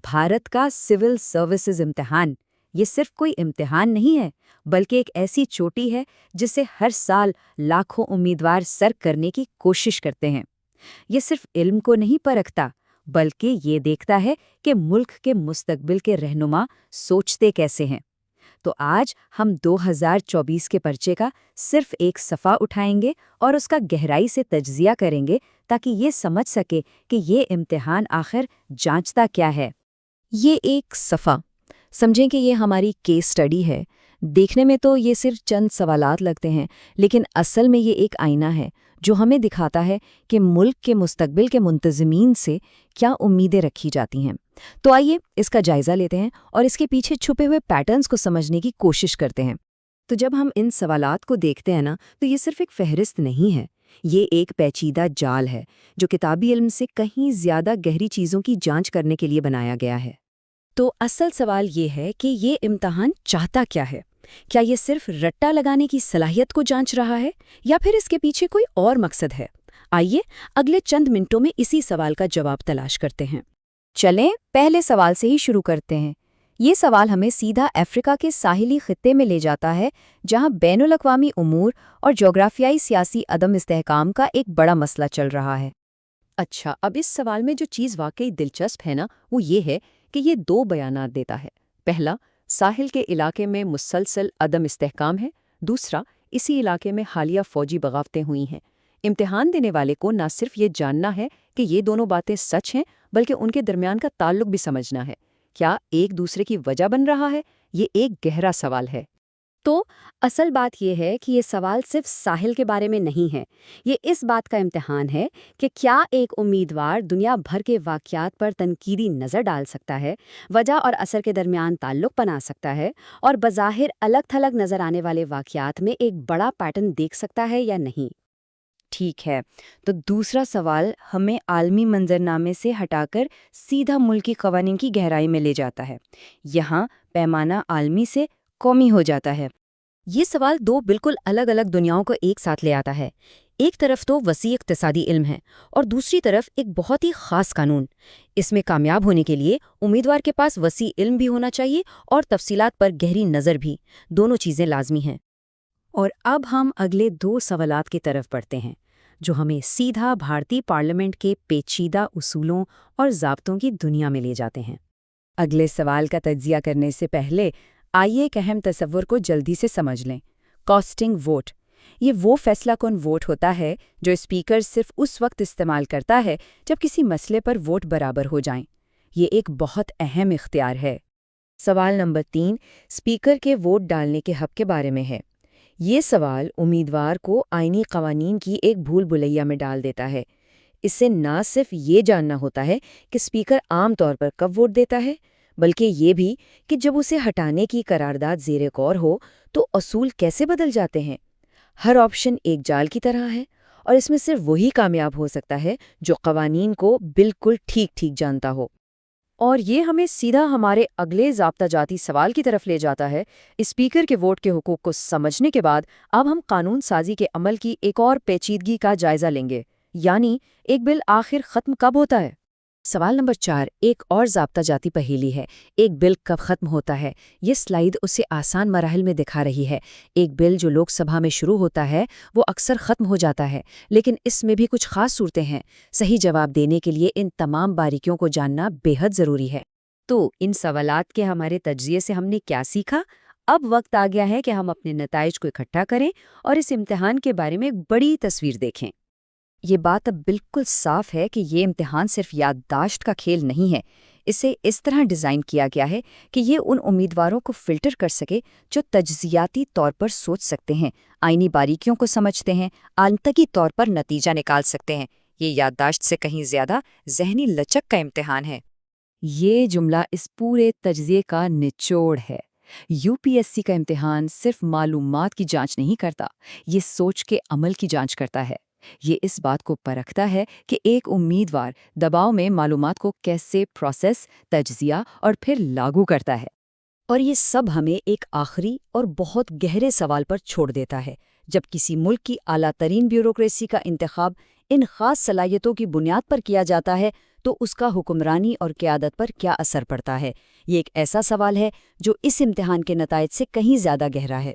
भारत का civil services इम्तिहान ये सिर्फ कोई इम्तिहान नहीं है, बल्कि एक ऐसी चोटी है जिसे हर साल लाखों उम्मीदवार सर करने की कोशिश करते हैं। ये सिर्फ इल्म को नहीं परखता, बल्कि ये देखता है कि मुल्क के मुस्तकबिल के रहनुमा सोचते कैसे हैं। तो आज हम 2024 के पर्चे का सिर्फ एक सफ़ा उठाएंगे और उसका गहराई से तज्जिया करेंगे, ताकि ये समझ सके कि ये इम्तिहान आखिर जांचता क्या है। ये एक सफ़ा समझें कि ये हमारी केस स्टडी है। देखने में तो ये सिर्फ चंद सवालात लगते हैं, लेकिन असल में ये एक आईना है जो हमें दिखाता है कि मुल्क के मुस्तकबिल के मुंतज़मीन से क्या उम्मीदें रखी जाती हैं। तो आइए इसका जायज़ा लेते हैं और इसके पीछे छुपे हुए पैटर्न्स को समझने की कोशिश करते हैं। तो जब हम इन सवालात को देखते हैं ना, तो ये सिर्फ एक फहरिस्त नहीं है, ये एक पेचीदा जाल है जो किताबी इल्म से कहीं ज़्यादा गहरी चीज़ों की जांच करने के लिए बनाया गया है। तो असल सवाल ये है कि ये इम्तिहान चाहता क्या है? क्या ये सिर्फ रट्टा लगाने की सलाहियत को जांच रहा है, या फिर इसके पीछे कोई और मकसद है? आइए अगले चंद मिनटों में इसी सवाल का जवाब तलाश करते हैं। चलें पहले सवाल से ही शुरू करते हैं। ये सवाल हमें सीधा अफ्रीका के साहिली खित्ते में ले जाता है, जहां बैनुल अक़वामी उमूर और जोग्राफियाई सियासी अदम इस्तेहकाम का एक बड़ा मसला चल रहा है। अच्छा, अब इस सवाल में जो चीज़ वाकई दिलचस्प है ना, वो ये है कि ये दो बयानात देता है। पहला, साहिल के इलाके में मुसलसल अदम इस्तेहकाम है। दूसरा, इसी इलाके में हालिया फौजी बगावतें हुई हैं। इम्तिहान देने वाले को ना सिर्फ ये जानना है कि ये दोनों बातें सच हैं, बल्कि उनके दरमियान का ताल्लुक भी समझना है। क्या एक दूसरे की वजह बन रहा है? ये एक गहरा सवाल है। तो असल बात यह है कि ये सवाल सिर्फ साहिल के बारे में नहीं है। ये इस बात का इम्तिहान है कि क्या एक उम्मीदवार दुनिया भर के वाक़यात पर तनकीदी नज़र डाल सकता है, वजह और असर के दरमियान ताल्लुक बना सकता है, और बज़ाहिर अलग थलग नज़र आने वाले वाक़यात में एक बड़ा पैटर्न देख सकता है या नहीं। ठीक है, तो दूसरा सवाल हमें आलमी मंजरनामे से हटाकर सीधा मुल्की क़वानीन की गहराई में ले जाता है। यहाँ पैमाना आलमी से कौमी हो जाता है। ये सवाल दो बिल्कुल अलग अलग दुनियाओं को एक साथ ले आता है। एक तरफ तो वसी इक़्तिसादी इल्म है और दूसरी तरफ एक बहुत ही ख़ास कानून। इसमें कामयाब होने के लिए उम्मीदवार के पास वसी इल्म भी होना चाहिए और तफसीलात पर गहरी नज़र भी। दोनों चीज़ें लाजमी हैं। और अब हम अगले दो सवालात की तरफ बढ़ते हैं, जो हमें सीधा भारतीय पार्लियामेंट के पेचीदा उसूलों और ज़ाब्तों की दुनिया में ले जाते हैं। अगले सवाल का तज्जिया करने से पहले आइए एक अहम तस्वुर को जल्दी से समझ लें। Casting vote. ये वो फैसला कौन वोट होता है जो स्पीकर सिर्फ उस वक्त इस्तेमाल करता है जब किसी मसले पर वोट बराबर हो जाएं। ये एक बहुत अहम इख्तियार है। सवाल नंबर 3 स्पीकर के वोट डालने के हक़ के बारे में है। ये सवाल उम्मीदवार को आईनी क़वानीन की एक भूल भुलैया में डाल देता है। इससे ना सिर्फ ये जानना होता है कि स्पीकर आम तौर पर कब वोट देता है, बल्कि ये भी कि जब उसे हटाने की करारदाद ज़ेरे गौर हो तो असूल कैसे बदल जाते हैं। हर ऑप्शन एक जाल की तरह है, और इसमें सिर्फ वही कामयाब हो सकता है जो क़वानीन को बिल्कुल ठीक ठीक जानता हो। और ये हमें सीधा हमारे अगले ज़ाब्ता जाती सवाल की तरफ ले जाता है। स्पीकर के वोट के हुकूक को समझने के बाद अब हम कानून साजी के अमल की एक और पेचीदगी का जायज़ा लेंगे, यानी एक बिल आखिर ख़त्म कब होता है। सवाल नंबर 4 एक और ज़ाब्ता जाती पहेली है। एक बिल कब ख़त्म होता है? ये स्लाइड उसे आसान मराहल में दिखा रही है। एक बिल जो लोकसभा में शुरू होता है वो अक्सर ख़त्म हो जाता है, लेकिन इसमें भी कुछ ख़ास सूरतें हैं। सही जवाब देने के लिए इन तमाम बारीकियों को जानना बेहद ज़रूरी है। तो इन सवालात के हमारे तज्जिए से हमने क्या सीखा? अब वक्त आ गया है कि हम अपने नताइज को इकट्ठा करें और इस इम्तिहान के बारे में एक बड़ी तस्वीर देखें। ये बात अब बिल्कुल साफ है कि ये इम्तिहान सिर्फ याददाश्त का खेल नहीं है। इसे इस तरह डिज़ाइन किया गया है कि ये उन उम्मीदवारों को फ़िल्टर कर सके जो तज्ज़ियाती तौर पर सोच सकते हैं, आईनी बारीकियों को समझते हैं, आंतकी तौर पर नतीजा निकाल सकते हैं। ये याददाश्त से कहीं ज़्यादा ज़हनी लचक का इम्तिहान है। ये जुमला इस पूरे तज्ज़िये का निचोड़ है। यूपीएससी का इम्तिहान सिर्फ मालूमात की जांच नहीं करता, ये सोच के अमल की जांच करता है। ये इस बात को परखता है कि एक उम्मीदवार दबाव में मालूमात को कैसे प्रोसेस, तज्जिया और फिर लागू करता है। और ये सब हमें एक आखिरी और बहुत गहरे सवाल पर छोड़ देता है। जब किसी मुल्क की आला तरीन ब्यूरोक्रेसी का इंतखाब इन खास सलाहियतों की बुनियाद पर किया जाता है, تو اس کا حکمرانی اور قیادت پر کیا اثر پڑتا ہے؟ یہ ایک ایسا سوال ہے جو اس امتحان کے نتائج سے کہیں زیادہ گہرا ہے۔